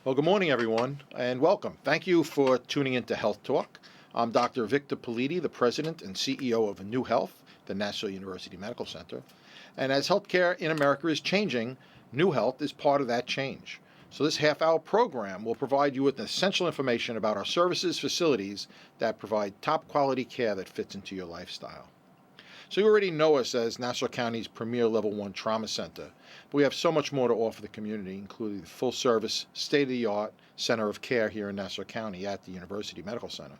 Well, good morning, everyone, and welcome. Thank you for tuning in to Health Talk. I'm Dr. Victor Politi, the President and CEO of New Health, the Nassau University Medical Center. And as healthcare in America is changing, New Health is part of that change. So this half-hour program will provide you with essential information about our services, facilities that provide top-quality care that fits into your lifestyle. So you already know us as Nassau County's premier Level 1 trauma center, but we have so much more to offer the community, including the full-service, state-of-the-art center of care here in Nassau County at the University Medical Center.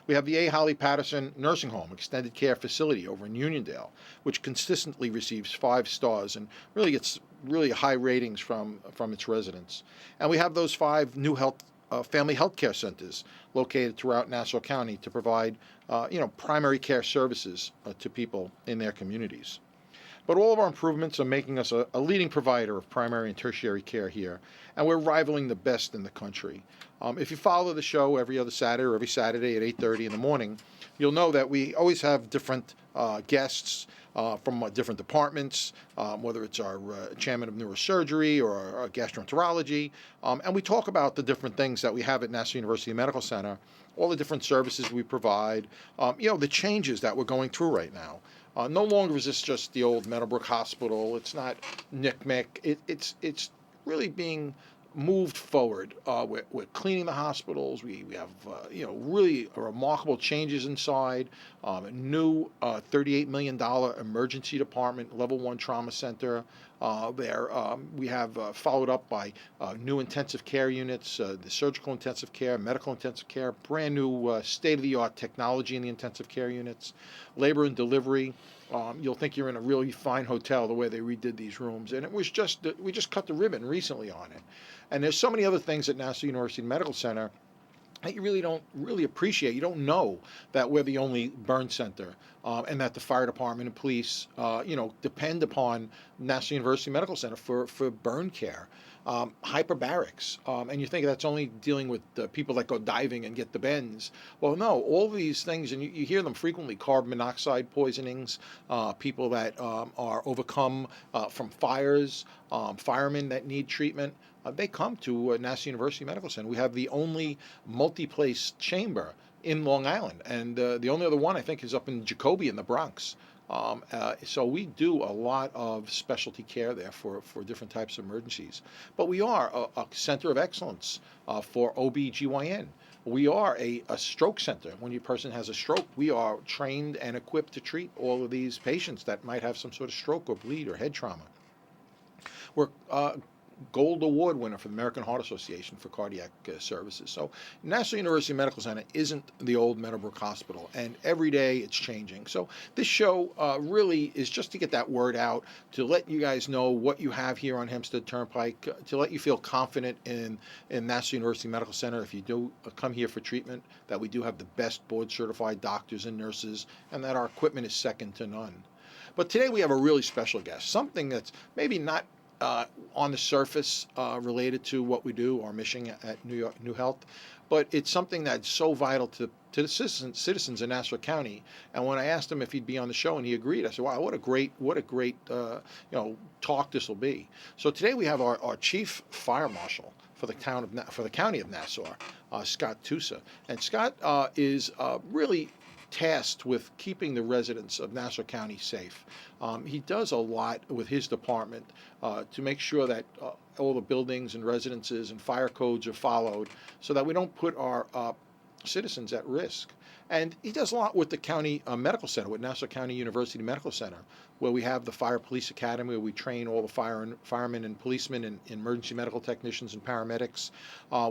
We have the A. Holly Patterson Nursing Home Extended Care Facility over in Uniondale, which consistently receives 5 stars and really gets really high ratings from its residents. And we have those 5 new family health care centers located throughout Nassau County to provide primary care services to people in their communities. But all of our improvements are making us a leading provider of primary and tertiary care here, and we're rivaling the best in the country. If you follow the show every other Saturday or every Saturday at 8:30 in the morning, you'll know that we always have different guests from different departments, whether it's our chairman of neurosurgery or our gastroenterology, and we talk about the different things that we have at Nassau University Medical Center, all the different services we provide, the changes that we're going through right now. No longer is this just the old Meadowbrook Hospital. It's not NICMIC. It's really being moved forward. We're cleaning the hospitals. We have really remarkable changes inside. A new $38 million emergency department, level 1 trauma center. We have followed up by new intensive care units, the surgical intensive care, medical intensive care, brand new state-of-the-art technology in the intensive care units, labor and delivery. You'll think you're in a really fine hotel the way they redid these rooms, and we just cut the ribbon recently on it. And there's so many other things at Nassau University Medical Center that you really don't appreciate. You don't know that we're the only burn center, and that the fire department and police, depend upon Nassau University Medical Center for burn care. Hyperbarics, and you think that's only dealing with the people that go diving and get the bends. Well, no, all these things, and you hear them frequently: carbon monoxide poisonings, people that are overcome from fires, firemen that need treatment. They come to Nassau University Medical Center. We have the only multi-place chamber in Long Island, and the only other one I think is up in Jacoby in the Bronx. So we do a lot of specialty care there for different types of emergencies. But we are a center of excellence for OB/GYN. We are a stroke center. When your person has a stroke, we are trained and equipped to treat all of these patients that might have some sort of stroke or bleed or head trauma. We're Gold Award winner for the American Heart Association for cardiac services. So Nassau University Medical Center isn't the old Meadowbrook Hospital, and every day it's changing. So this show really is just to get that word out, to let you guys know what you have here on Hempstead Turnpike, to let you feel confident in Nassau University Medical Center if you do come here for treatment, that we do have the best board-certified doctors and nurses, and that our equipment is second to none. But today we have a really special guest, something that's maybe not on the surface related to what we do, our mission at New Health, but it's something that's so vital to the citizens in Nassau County. And when I asked him if he'd be on the show and he agreed, I said, "Wow, what a great talk this will be." So today we have our chief fire marshal for the county of Nassau, Scott Tusa, and Scott is really tasked with keeping the residents of Nassau County safe. He does a lot with his department to make sure that all the buildings and residences and fire codes are followed so that we don't put our citizens at risk. And he does a lot with the county medical center, with Nassau County University Medical Center, where we have the Fire Police Academy, where we train all the firemen and policemen and emergency medical technicians and paramedics,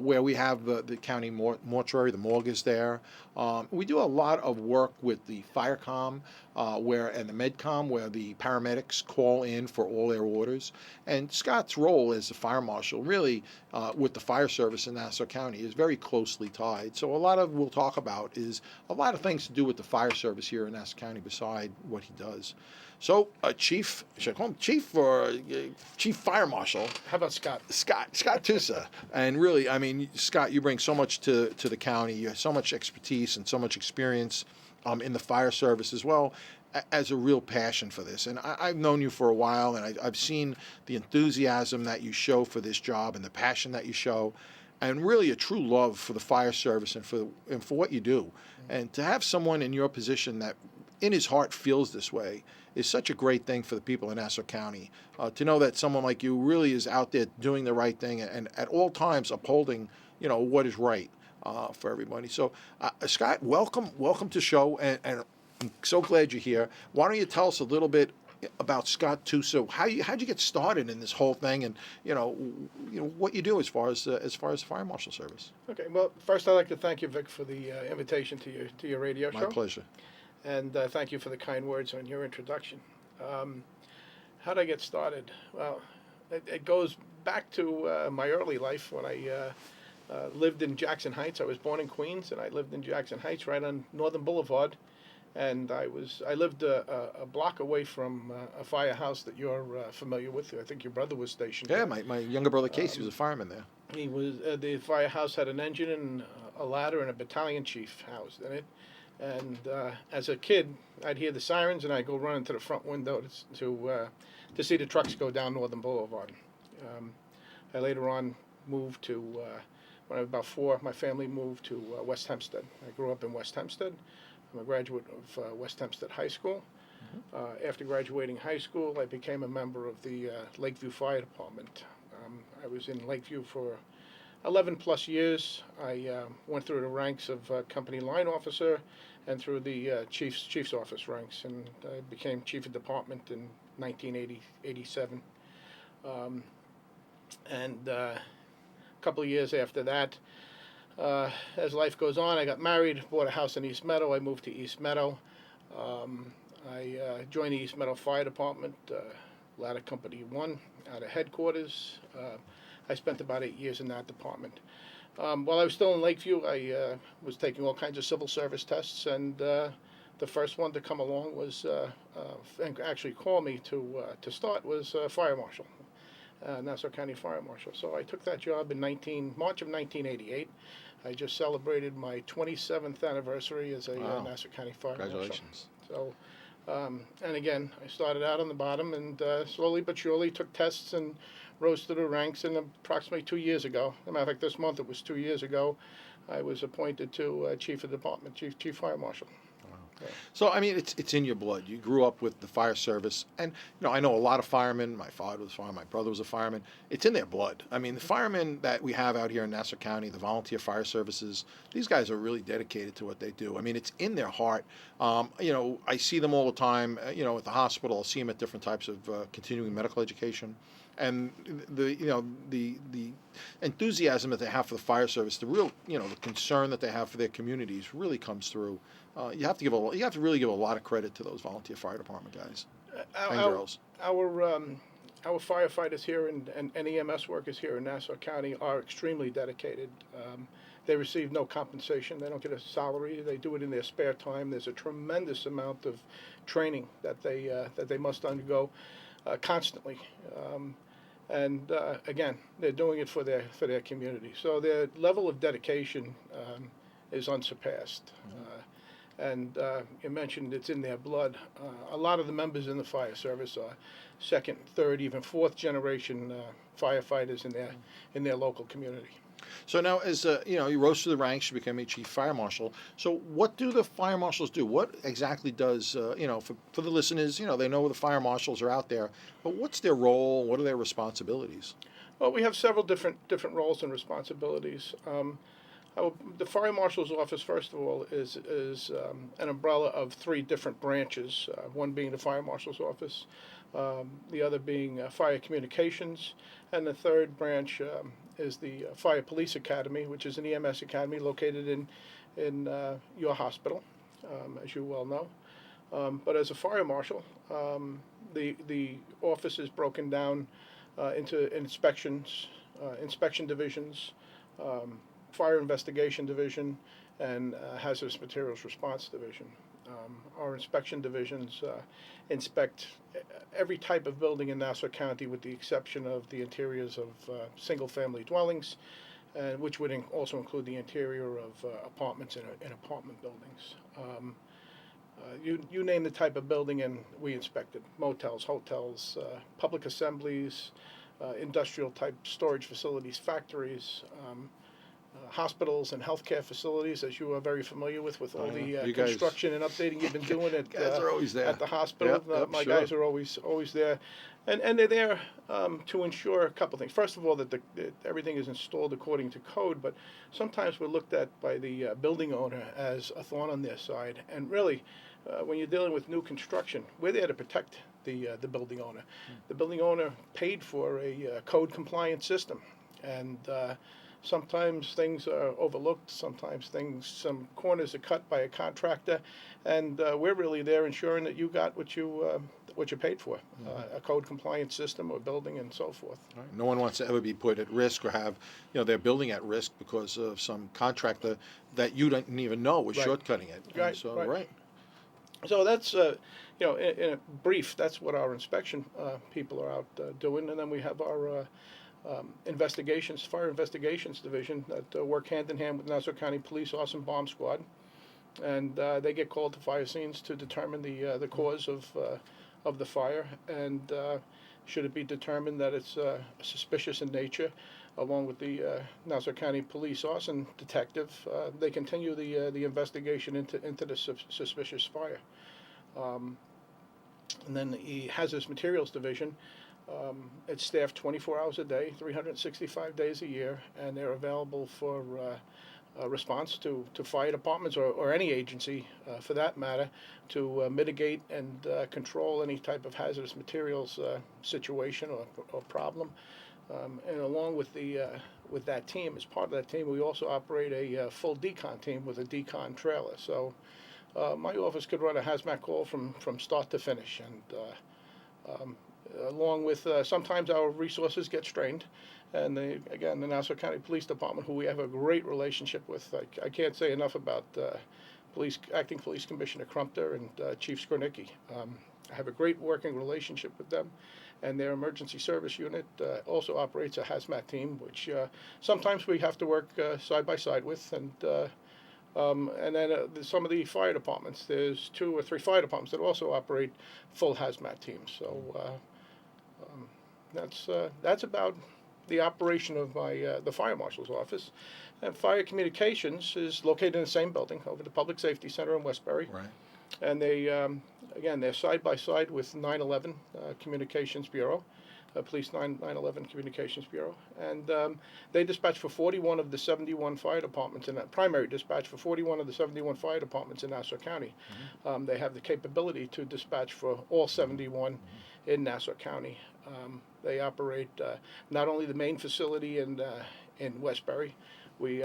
where we have the county mortuary, the morgue is there. We do a lot of work with the FireCom and the MedCom, where the paramedics call in for all their orders. And Scott's role as the fire marshal, really, with the fire service in Nassau County, is very closely tied. So a lot of we'll talk about is a lot of things to do with the fire service here in Nassau County beside what he does. So, Chief, should I call him Chief or Chief Fire Marshal? How about Scott? Scott Tusa. And really, I mean, Scott, you bring so much to the county. You have so much expertise and so much experience in the fire service as well, as a real passion for this. And I've known you for a while, and I've seen the enthusiasm that you show for this job and the passion that you show. and really a true love for the fire service and for what you do. And to have someone in your position that in his heart feels this way is such a great thing for the people in Nassau County. To know that someone like you really is out there doing the right thing and at all times upholding, what is right for everybody. So, Scott, welcome to the show, and I'm so glad you're here. Why don't you tell us a little bit about Scott Tusa? How'd you get started in this whole thing, and what you do as far as the Fire Marshal service? Okay. Well, first I'd like to thank you, Vic, for the invitation to your radio show. My pleasure. And thank you for the kind words on your introduction. How did I get started? Well, it goes back to my early life when I lived in Jackson Heights. I was born in Queens, and I lived in Jackson Heights, right on Northern Boulevard. And I lived a block away from a firehouse that you're familiar with. I think your brother was stationed Yeah, there. my younger brother Casey was a fireman there. He was the firehouse had an engine and a ladder and a battalion chief housed in it. And as a kid, I'd hear the sirens, and I'd go running to the front window to see the trucks go down Northern Boulevard. I later on moved to, when I was about 4, my family moved to West Hempstead. I grew up in West Hempstead. I'm a graduate of West Hempstead High School. After graduating high school, I became a member of the Lakeview Fire Department. I was in Lakeview for 11 plus years. I went through the ranks of company line officer and through the chief's office ranks, and I became chief of department in 1987. And a couple of years after that, as life goes on, I got married, bought a house in East Meadow. I moved to East Meadow. I joined the East Meadow Fire Department, Ladder Company 1, out of headquarters. I spent about 8 years in that department. While I was still in Lakeview, I was taking all kinds of civil service tests, and the first one to come along was, and actually call me to start, was Fire Marshal, Nassau County Fire Marshal. So I took that job in March of 1988. I just celebrated my 27th anniversary as a Nassau County Fire Marshal. Congratulations. So, and again, I started out on the bottom and slowly but surely took tests and rose to the ranks. And approximately 2 years ago, as a matter of fact, this month it was 2 years ago, I was appointed to chief of department, chief fire marshal. So, I mean, it's in your blood. You grew up with the fire service. And, I know a lot of firemen. My father was a fireman. My brother was a fireman. It's in their blood. I mean, the firemen that we have out here in Nassau County, the volunteer fire services, these guys are really dedicated to what they do. I mean, it's in their heart. I see them all the time, at the hospital. I'll see them at different types of continuing medical education. And the enthusiasm that they have for the fire service, the real, the concern that they have for their communities really comes through. You have to really give a lot of credit to those volunteer fire department guys and girls. Our firefighters here and EMS workers here in Nassau County are extremely dedicated. They receive no compensation. They don't get a salary. They do it in their spare time. There's a tremendous amount of training that they must undergo constantly. And again, they're doing it for their community. So their level of dedication is unsurpassed. And you mentioned it's in their blood. A lot of the members in the fire service are second, third, even fourth generation firefighters in their local community. So now, as you rose through the ranks, you became a chief fire marshal. So what do the fire marshals do? What exactly does for the listeners? They know the fire marshals are out there, but what's their role? What are their responsibilities? Well, we have several different roles and responsibilities. The fire marshal's office, first of all, is an umbrella of 3 different branches. One being the fire marshal's office, the other being fire communications, and the third branch is the Fire Police Academy, which is an EMS academy located in your hospital, as you well know. But as a fire marshal, the office is broken down into inspection divisions, fire investigation division, and hazardous materials response division. Our inspection divisions inspect every type of building in Nassau County with the exception of the interiors of single-family dwellings, which would also include the interior of apartments in apartment buildings. You name the type of building and we inspect it. Motels, hotels, public assemblies, industrial type storage facilities, factories, hospitals and healthcare facilities, as you are very familiar with all the You guys- construction and updating you've been doing at guys are always there. at the hospital. Yep, My sure. guys are always there, and they're there to ensure a couple things. First of all, that everything is installed according to code, but sometimes we're looked at by the building owner as a thorn on their side, and really. When you're dealing with new construction, we're there to protect the building owner. The building owner paid for a code compliant system, and sometimes things are overlooked. Sometimes some corners are cut by a contractor, and we're really there ensuring that you got what you paid for, a code compliant system or building and so forth. Right. No one wants to ever be put at risk or have their building at risk because of some contractor that you didn't even know was Right. shortcutting it. Right, So, right. So that's, in a brief, that's what our inspection people are out doing. And then we have our fire investigations division that work hand in hand with Nassau County Police Arson Bomb Squad. And they get called to fire scenes to determine the cause of the fire. And should it be determined that it's suspicious in nature, along with the Nassau County Police Arson detective, they continue the investigation into the suspicious fire. And then the Hazardous Materials Division, it's staffed 24 hours a day, 365 days a year, and they're available for response to fire departments or any agency, for that matter, to mitigate and control any type of hazardous materials situation or problem. And along with that team, as part of that team, we also operate a full decon team with a decon trailer. So my office could run a hazmat call from start to finish, and along with sometimes our resources get strained. And the Nassau County Police Department, who we have a great relationship with, I can't say enough about Acting Police Commissioner Crumpter and Chief Skornicki. I have a great working relationship with them. And their emergency service unit also operates a hazmat team, which sometimes we have to work side by side with. And then some of the fire departments, there's 2 or 3 fire departments that also operate full hazmat teams. So that's about the operation of the fire marshal's office. And fire communications is located in the same building over the Public Safety Center in Westbury. Right. And they, they're side by side with 9/11 Communications Bureau, Police 9/11 Communications Bureau. And they dispatch for 41 of the 71 fire departments, in that primary dispatch for 41 of the 71 fire departments in Nassau County. They have the capability to dispatch for all 71 in Nassau County. They operate not only the main facility in Westbury. We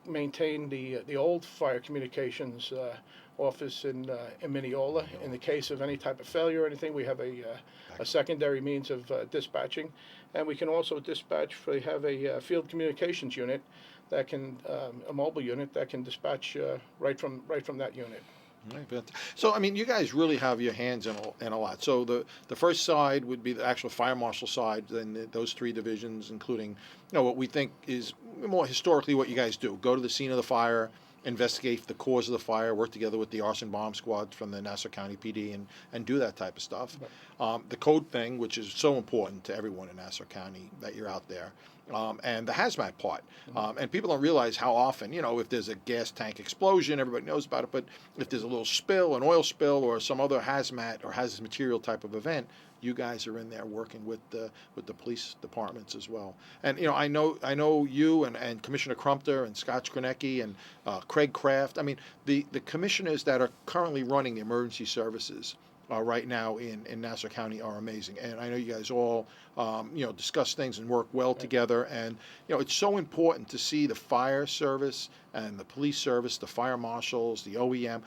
maintain the old fire communications office in Mineola. In the case of any type of failure or anything, we have a secondary means of dispatching, and we can also dispatch. We have a field communications unit that can a mobile unit that can dispatch right from that unit. Right. So, I mean, you guys really have your hands in a lot. So the first side would be the actual fire marshal side, then those 3 divisions, including, what we think is more historically what you guys do. Go to the scene of the fire, investigate the cause of the fire, work together with the arson bomb squad from the Nassau County PD and do that type of stuff. Right. The code thing, which is so important to everyone in Nassau County that you're out there. And the hazmat part. And people don't realize how often, if there's a gas tank explosion, everybody knows about it, but if there's a little spill, an oil spill, or some other hazmat or hazardous material type of event, you guys are in there working with the police departments as well. And, I know you and Commissioner Crumpter and Scott Skornicki and Craig Kraft. I mean, the commissioners that are currently running the emergency services right now in Nassau County are amazing. And I know you guys all, discuss things and work well together. And, it's so important to see the fire service and the police service, the fire marshals, the OEM,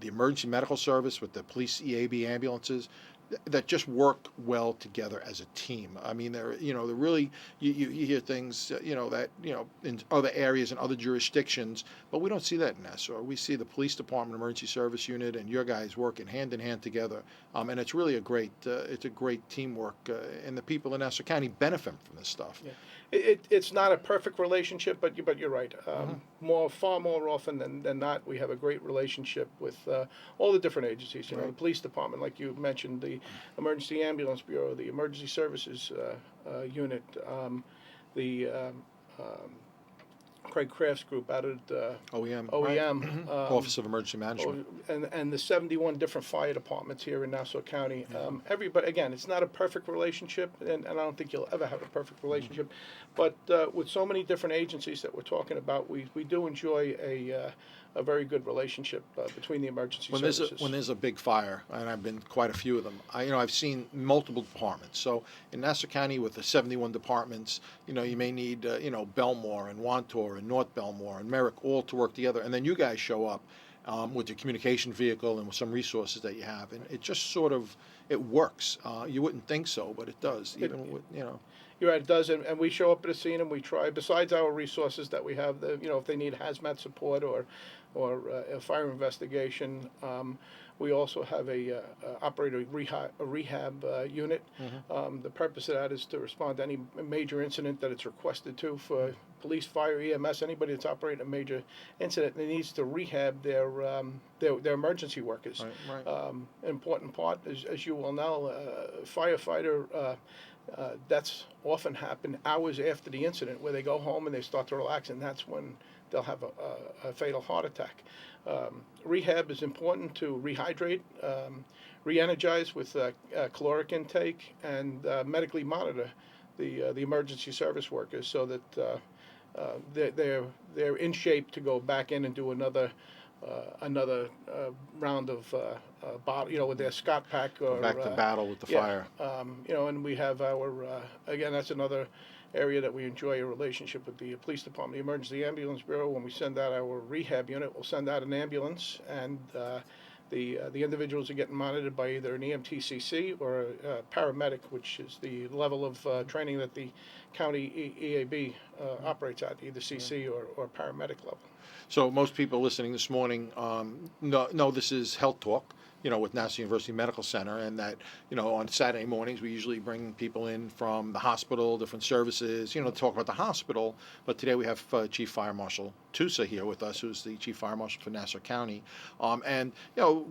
the emergency medical service with the police EAB ambulances, that just work well together as a team. I mean, they're really, you hear things, that, in other areas and other jurisdictions, but we don't see that in Nassau. We see the police department, emergency service unit, and your guys working hand in hand together. And it's really a great teamwork, and the people in Nassau County benefit from this stuff. Yeah. It's not a perfect relationship, but you're right. Far more often than not, we have a great relationship with all the different agencies. The police department, like you mentioned, the Emergency Ambulance Bureau, the Emergency Services Unit, the Craig Kraft's group out at OEM. OEM. Right. Office of Emergency Management. And the 71 different fire departments here in Nassau County. Everybody, again, it's not a perfect relationship, and I don't think you'll ever have a perfect relationship. But with so many different agencies that we're talking about, we do enjoy a very good relationship between the emergency services. When there's a big fire, and I've been quite a few of them, I've seen multiple departments. So in Nassau County, with the 71 departments, you may need Belmore and Wantor and North Belmore and Merrick all to work together, and then you guys show up with your communication vehicle and with some resources that you have, and it just sort of it works. You wouldn't think so, but it does. You're right, it does, and we show up at a scene and we try. Besides our resources that we have, if they need hazmat support or a fire investigation, we also have a rehab unit. The purpose of that is to respond to any major incident that it's requested to for police, fire, EMS, anybody that's operating a major incident that needs to rehab their emergency workers. Right. Important part, as you well know, firefighter. That's often happen hours after the incident, where they go home and they start to relax, and that's when they'll have a fatal heart attack. Rehab is important to rehydrate, re-energize with caloric intake, and medically monitor the emergency service workers so that they're in shape to go back in and do another round of bottle, with their Scott pack or back to battle with the fire. And we have our again, that's another area that we enjoy a relationship with the police department, the emergency ambulance bureau. When we send out our rehab unit, we'll send out an ambulance, and the individuals are getting monitored by either an EMTCC or a paramedic, which is the level of training that the county EAB operates at, either CC or paramedic level. So most people listening this morning know this is Health Talk, with Nassau University Medical Center, and that, on Saturday mornings we usually bring people in from the hospital, different services, to talk about the hospital. But today we have Chief Fire Marshal Tusa here with us, who's the Chief Fire Marshal for Nassau County. And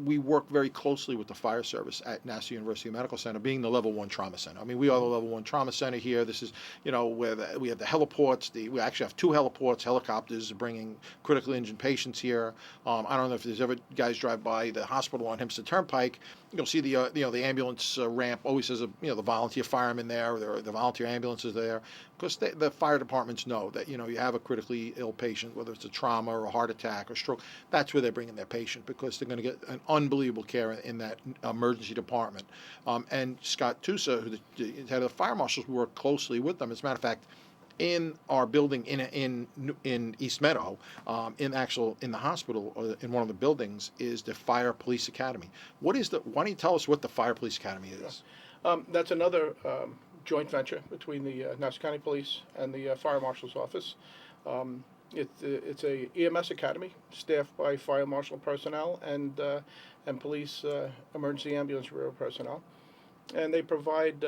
we work very closely with the fire service at Nassau University Medical Center, being the Level 1 Trauma Center. We are the Level 1 Trauma Center here. This is, where we have the heliports. We actually have 2 heliports, helicopters bringing critically injured patients here. I don't know if there's ever guys drive by the hospital on Hempstead Turnpike. You'll see the ambulance ramp always says the volunteer firemen there, or the volunteer ambulances there, because the fire departments know that you have a critically ill patient, whether it's a trauma or a heart attack or stroke. That's where they're bringing their patient, because they're going to get an unbelievable care in that emergency department. And Scott Tusa, who the head of the fire marshals, work closely with them. As a matter of fact, in our building in East Meadow, in the hospital, or in one of the buildings, is the Fire Police Academy. Why don't you tell us what the Fire Police Academy is? That's another joint venture between the Nassau County Police and the Fire Marshal's Office. It's a EMS academy staffed by fire marshal personnel and police emergency ambulance bureau personnel, and they provide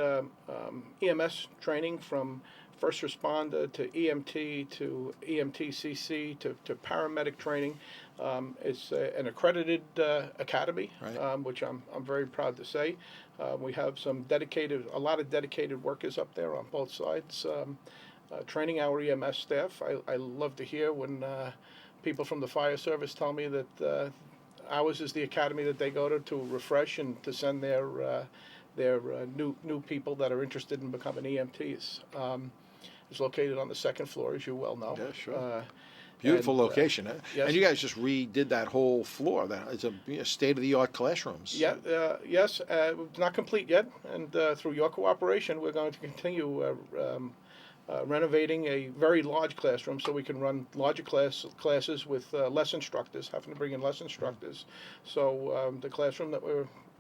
EMS training from first responder to EMT to EMTCC to paramedic training. It's an accredited academy, right. Which I'm very proud to say. We have a lot of dedicated workers up there on both sides, training our EMS staff. I love to hear when people from the fire service tell me that ours is the academy that they go to refresh and to send their new people that are interested in becoming EMTs. It's located on the 2nd floor, as you well know. Yeah, sure. Beautiful location. Yes. And you guys just redid that whole floor. It's a state-of-the-art classrooms. Yeah, yes. It's not complete yet, and through your cooperation, we're going to continue renovating a very large classroom so we can run larger classes with less instructors, having to bring in less instructors. So the classroom that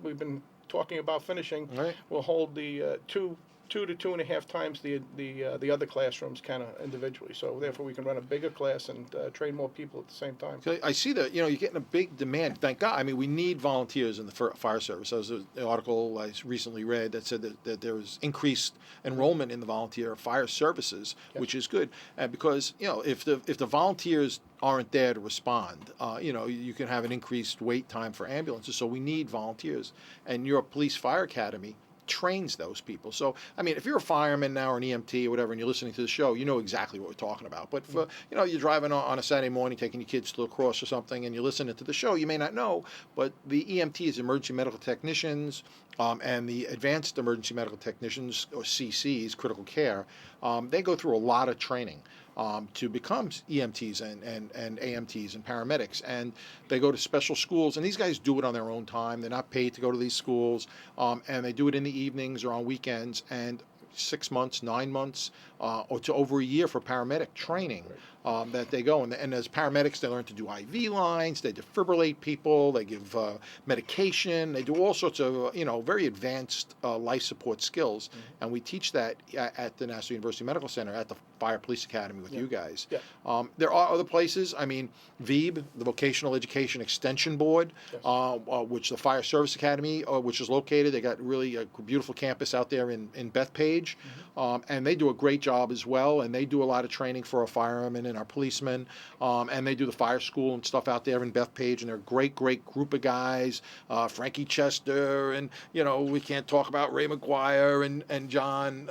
we've been talking about finishing will hold the 2 to 2.5 times the other classrooms kind of individually. So therefore we can run a bigger class and train more people at the same time. So I see that you're getting a big demand. Thank God. We need volunteers in the fire service. There was an article I recently read that said that there was increased enrollment in the volunteer fire services, which is good. Because if the volunteers aren't there to respond, you can have an increased wait time for ambulances. So we need volunteers. And your police fire academy trains those people. So, I mean, if you're a fireman now or an EMT or whatever, and you're listening to the show, you know exactly what we're talking about. But for, you're driving on a Saturday morning, taking your kids to lacrosse or something, and you're listening to the show, you may not know, but the EMTs, emergency medical technicians, and the advanced emergency medical technicians, or CCs, critical care, they go through a lot of training to become EMTs and AMTs and paramedics. And they go to special schools, and these guys do it on their own time. They're not paid to go to these schools, and they do it in the evenings or on weekends. And 6 months, 9 months, or to over a year for paramedic training that they go. And as paramedics, they learn to do IV lines, they defibrillate people, they give medication, they do all sorts of, very advanced life support skills. And we teach that at the Nassau University Medical Center, at the Fire Police Academy with you guys. There are other places. I mean, VEB, the Vocational Education Extension Board, which the Fire Service Academy, which is located, they got really a beautiful campus out there in Bethpage. And they do a great job as well, and they do a lot of training for our firemen and our policemen, and they do the fire school and stuff out there in Bethpage, and they're a great group of guys, Frankie Chester, and we can't talk about Ray McGuire and John,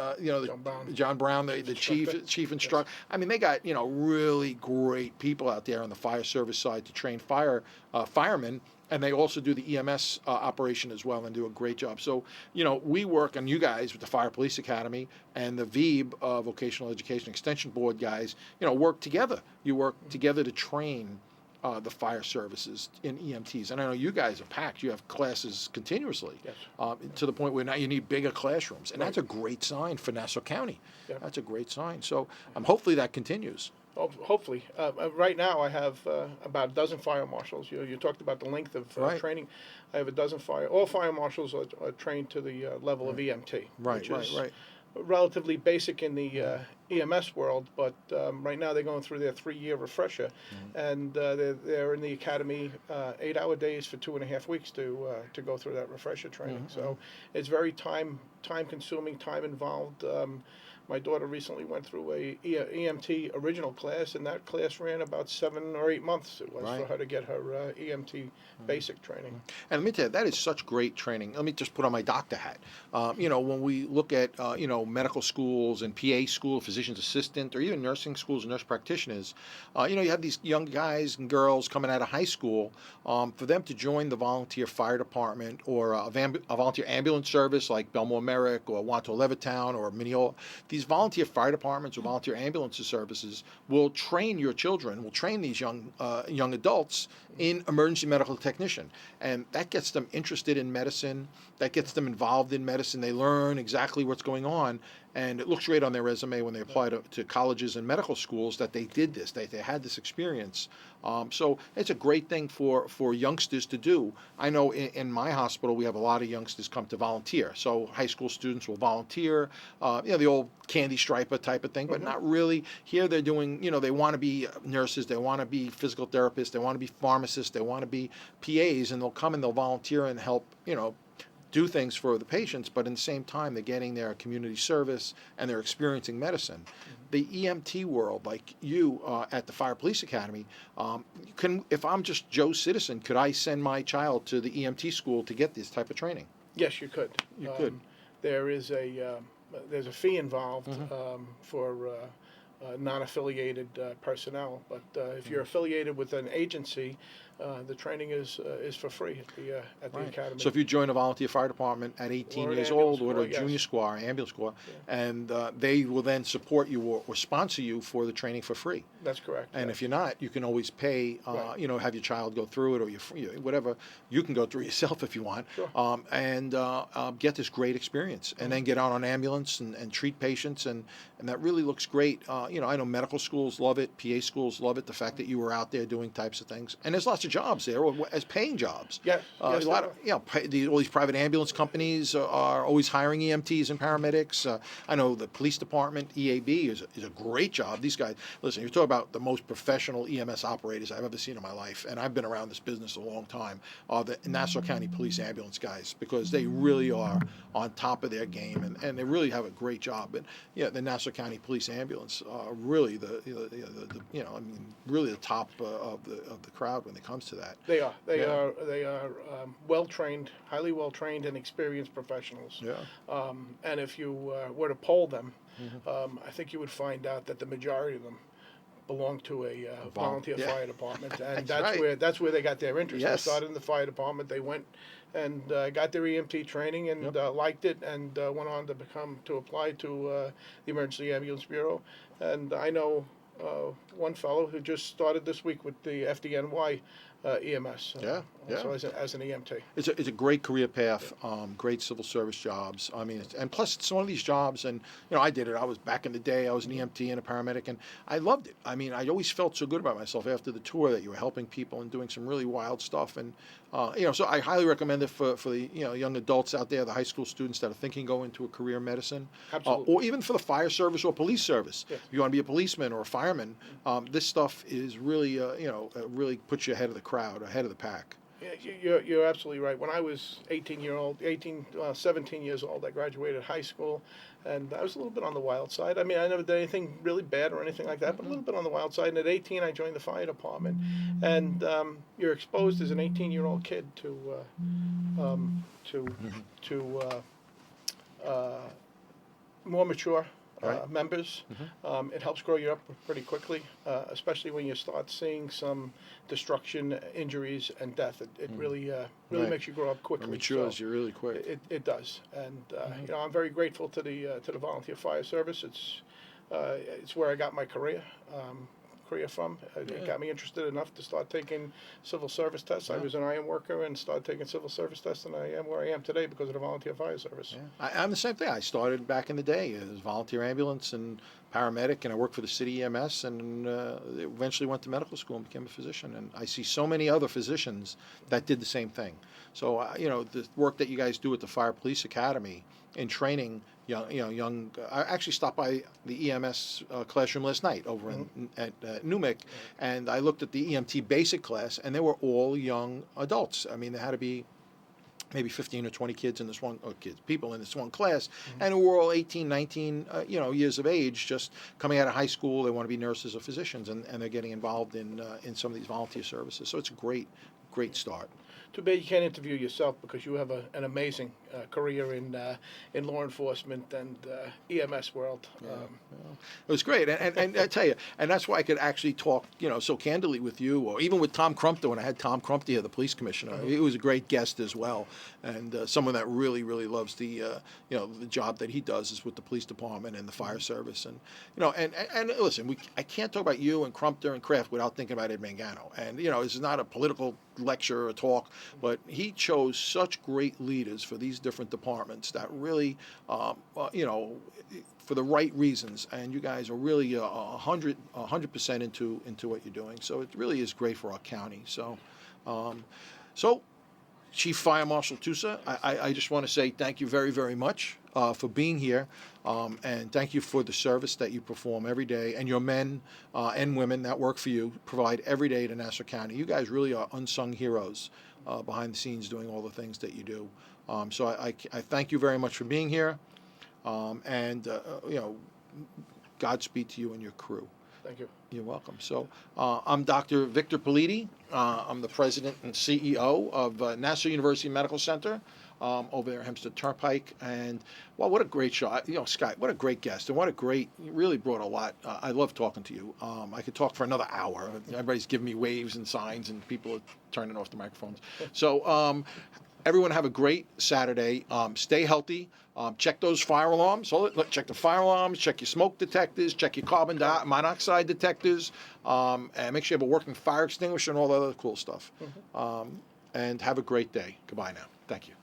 John Brown, the chief instructor. I mean, they got really great people out there on the fire service side to train firemen. And they also do the EMS operation as well and do a great job. So, we work on you guys with the Fire Police Academy and the VEB, Vocational Education Extension Board guys, work together. You work together to train the fire services in EMTs. And I know you guys are packed. You have classes continuously to the point where now you need bigger classrooms. And that's a great sign for Nassau County. That's a great sign. So hopefully that continues. Hopefully. Right now I have about a dozen fire marshals. You talked about the length of training. I have a dozen all fire marshals are trained to the level of EMT, which is relatively basic in the EMS world, but right now they're going through their 3-year refresher, and they're in the academy 8-hour days for 2.5 weeks to go through that refresher training. So it's very time consuming, time involved. My daughter recently went through a EMT original class, and that class ran about 7 or 8 months. It was for her to get her EMT basic training. And let me tell you, that is such great training. Let me just put on my doctor hat. When we look at, medical schools and PA school, physician's assistant, or even nursing schools and nurse practitioners, you have these young guys and girls coming out of high school. For them to join the volunteer fire department or a volunteer ambulance service like Belmore Merrick or Wanto Levittown or Mineola, these volunteer fire departments or volunteer ambulance services will train your children, will train these young adults in emergency medical technician. And that gets them interested in medicine. That gets them involved in medicine. They learn exactly what's going on. And it looks great on their resume when they apply to colleges and medical schools that they did this, they had this experience. So it's a great thing for youngsters to do. I know in my hospital we have a lot of youngsters come to volunteer. So high school students will volunteer, the old candy striper type of thing, but not really. Here they're doing, they want to be nurses, they want to be physical therapists, they want to be pharmacists, they want to be PAs, and they'll come and they'll volunteer and help, do things for the patients, but at the same time they're getting their community service and they're experiencing medicine. The EMT world, like you at the Fire Police Academy, if I'm just Joe Citizen, could I send my child to the EMT school to get this type of training? Yes, you could. You could. There's a fee involved for non-affiliated personnel, but if you're affiliated with an agency, the training is for free at the academy. So if you join a volunteer fire department at 18 years old or a junior squad, ambulance squad, and they will then support you or sponsor you for the training for free. That's correct. And if you're not, you can always pay, have your child go through it, or whatever. You can go through yourself if you want, and get this great experience, and then get out on ambulance and treat patients, and that really looks great. I know medical schools love it, PA schools love it, the fact that you were out there doing types of things. And there's lots of jobs there as paying jobs. Yes, a lot of all these private ambulance companies are always hiring EMTs and paramedics. I know the police department, EAB, is a great job. These guys, listen, you're talking about the most professional EMS operators I've ever seen in my life, and I've been around this business a long time. The Nassau County Police ambulance guys, because they really are on top of their game, and they really have a great job. And the Nassau County Police ambulance, really I mean, really the top of the crowd when it comes to that. They are. Yeah. They are well trained, highly well trained and experienced professionals. Yeah. And if you were to poll them, Mm-hmm. I think you would find out that the majority of them belong to a volunteer Yeah. fire department, and That's right. that's where they got their interest. They Yes. started in the fire department. They went and got their EMT training and Yep. liked it, and went on to apply to the Emergency Ambulance Bureau. And I know one fellow who just started this week with the FDNY EMS. Yeah, yeah. So as an EMT. It's a great career path, great civil service jobs. I mean, and plus it's one of these jobs, and I did it. I was back in the day. I was an EMT and a paramedic, and I loved it. I mean, I always felt so good about myself after the tour that you were helping people and doing some really wild stuff. And so I highly recommend it for the young adults out there, the high school students that are thinking go into a career in medicine, Absolutely. or even for the fire service or police service. Yes. If you want to be a policeman or a fireman, this stuff is really really puts you ahead of the crowd, ahead of the pack. Yeah, you're absolutely right. When I was 17 years old, I graduated high school, and I was a little bit on the wild side. I mean, I never did anything really bad or anything like that, but a little bit on the wild side. And at 18, I joined the fire department, and you're exposed as an 18-year-old kid to more mature Right. members. It helps grow you up pretty quickly, especially when you start seeing some destruction, injuries, and death. It really Right. makes you grow up quickly. It matures So you really quick. it does, and I'm very grateful to the volunteer fire service. It's where I got my career from. It got me interested enough to start taking civil service tests. I was an iron worker and started taking civil service tests, and I am where I am today because of the volunteer fire service. Yeah. I'm the same thing. I started back in the day as volunteer ambulance and paramedic, and I worked for the city EMS, and eventually went to medical school and became a physician. And I see so many other physicians that did the same thing. So the work that you guys do at the Fire Police Academy in training young. I actually stopped by the EMS classroom last night over at NUMC, and I looked at the EMT basic class, and they were all young adults. I mean, there had to be maybe 15 or 20 kids in this one, people in this one class, and who were all 18, 19, years of age, just coming out of high school. They want to be nurses or physicians, and they're getting involved in some of these volunteer services. So it's a great start. Too bad you can't interview yourself because you have an amazing career in law enforcement and EMS world. It was great, and I tell you, and that's why I could actually talk, so candidly with you, or even with Tom Crumpton when I had Tom Crumpton here, the police commissioner. He was a great guest as well, and someone that really, really loves the job that he does is with the police department and the fire service, and and listen, I can't talk about you and Crumpton and Kraft without thinking about Ed Mangano, and this is not a political lecture or talk, but he chose such great leaders for these different departments that really, for the right reasons, and you guys are really 100% into what you're doing. So it really is great for our county. So, Chief Fire Marshal Tusa, I just want to say thank you very, very much for being here, and thank you for the service that you perform every day, and your men and women that work for you provide every day to Nassau County. You guys really are unsung heroes behind the scenes doing all the things that you do. So I thank you very much for being here, and Godspeed to you and your crew. Thank you. You're welcome. So I'm Dr. Victor Politi. I'm the president and CEO of Nassau University Medical Center over there at Hempstead Turnpike. And, well, what a great show. Scott, what a great guest. And you really brought a lot. I love talking to you. I could talk for another hour. Everybody's giving me waves and signs, and people are turning off the microphones. So everyone have a great Saturday. Stay healthy. Check those fire alarms. So check the fire alarms. Check your smoke detectors. Check your carbon monoxide detectors. And make sure you have a working fire extinguisher and all that other cool stuff. And have a great day. Goodbye now. Thank you.